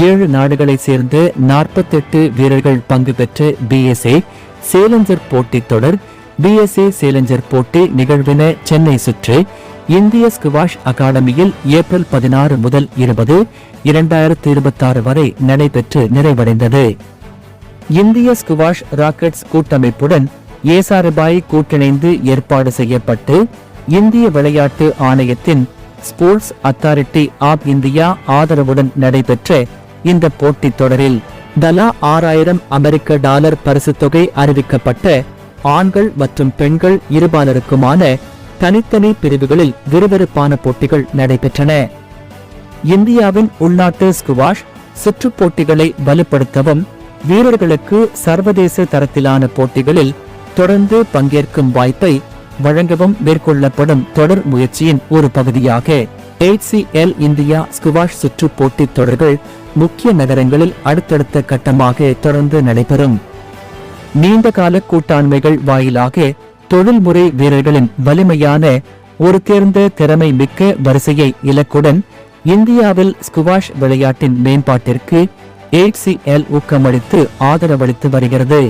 7 நாடுகளைச் சேர்ந்த 48 வீரர்கள் பங்கு பெற்ற பிஎஸ்ஏ சேலஞ்சர் போட்டித் தொடர் பிஎஸ்ஏ சேலஞ்சர் போட்டி நிகழ்வின சென்னை சுற்று இந்திய ஸ்குவாஷ் அகாடமியில் ஏப்ரல் 16 முதல் 20, 2026 வரை நடைபெற்று நிறைவடைந்தது. இந்திய ஸ்குவாஷ் ராக்கெட்ஸ் கூட்டமைப்புடன் ஏசாரபாய் கூட்டிணைந்து ஏற்பாடு செய்யப்பட்டு இந்திய விளையாட்டு ஆணையத்தின் ஸ்போர்ட்ஸ் அத்தாரிட்டி ஆப் இந்தியா ஆதரவுடன் நடைபெற்ற இந்த போட்டித் தொடரில் தலா $6000 பரிசுத் தொகை அறிவிக்கப்பட்ட ஆண்கள் மற்றும் பெண்கள் இருபாலருக்குமான தனித்தனி பிரிவுகளில் விறுவிறுப்பான போட்டிகள் நடைபெற்றன. இந்தியாவின் உள்நாட்டு ஸ்குவாஷ் சுற்றுப் போட்டிகளை வலுப்படுத்தவும் வீரர்களுக்கு சர்வதேச தரத்திலான போட்டிகளில் தொடர்ந்து பங்கேற்கும் வாய்ப்பை வழங்கவும் மேற்கொள்ளப்படும் தொடர் முயற்சியின் ஒரு பகுதியாக HCL இந்தியா ஸ்குவாஷ் சுற்றுப் போட்டித் தொடர்கள் முக்கிய நகரங்களில் அடுத்தடுத்த கட்டமாக தொடர்ந்து நடைபெறும். நீண்டகால கூட்டாண்மைகள் வாயிலாக தொழில்முறை வீரர்களின் வலிமையான ஒரு தேர்ந்த திறமை மிக்க வரிசையை இலக்குடன் இந்தியாவில் ஸ்குவாஷ் விளையாட்டின் மேம்பாட்டிற்கு HCL ஊக்கமளித்து ஆதரவளித்து வருகிறது.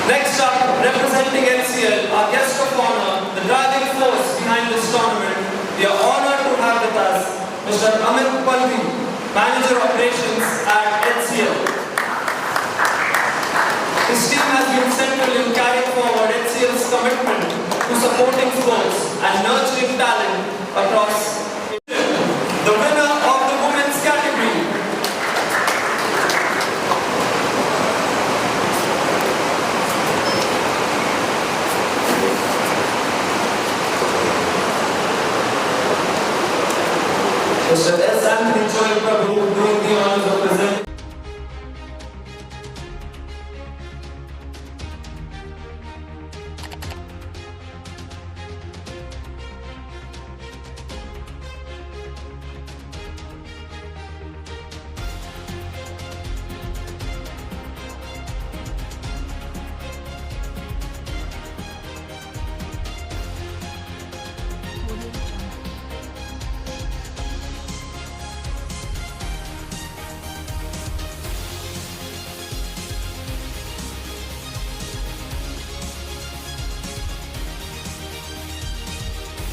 Next up, representing HCL, our guest of honor, the driving force behind this tournament, we are honored to have with us Mr. Amit Palvi, Manager Operations at HCL. His team has been central in carrying forward HCL's commitment to supporting sports and nurturing talent across the winner of the women's category. Mr. S. Anthony Joel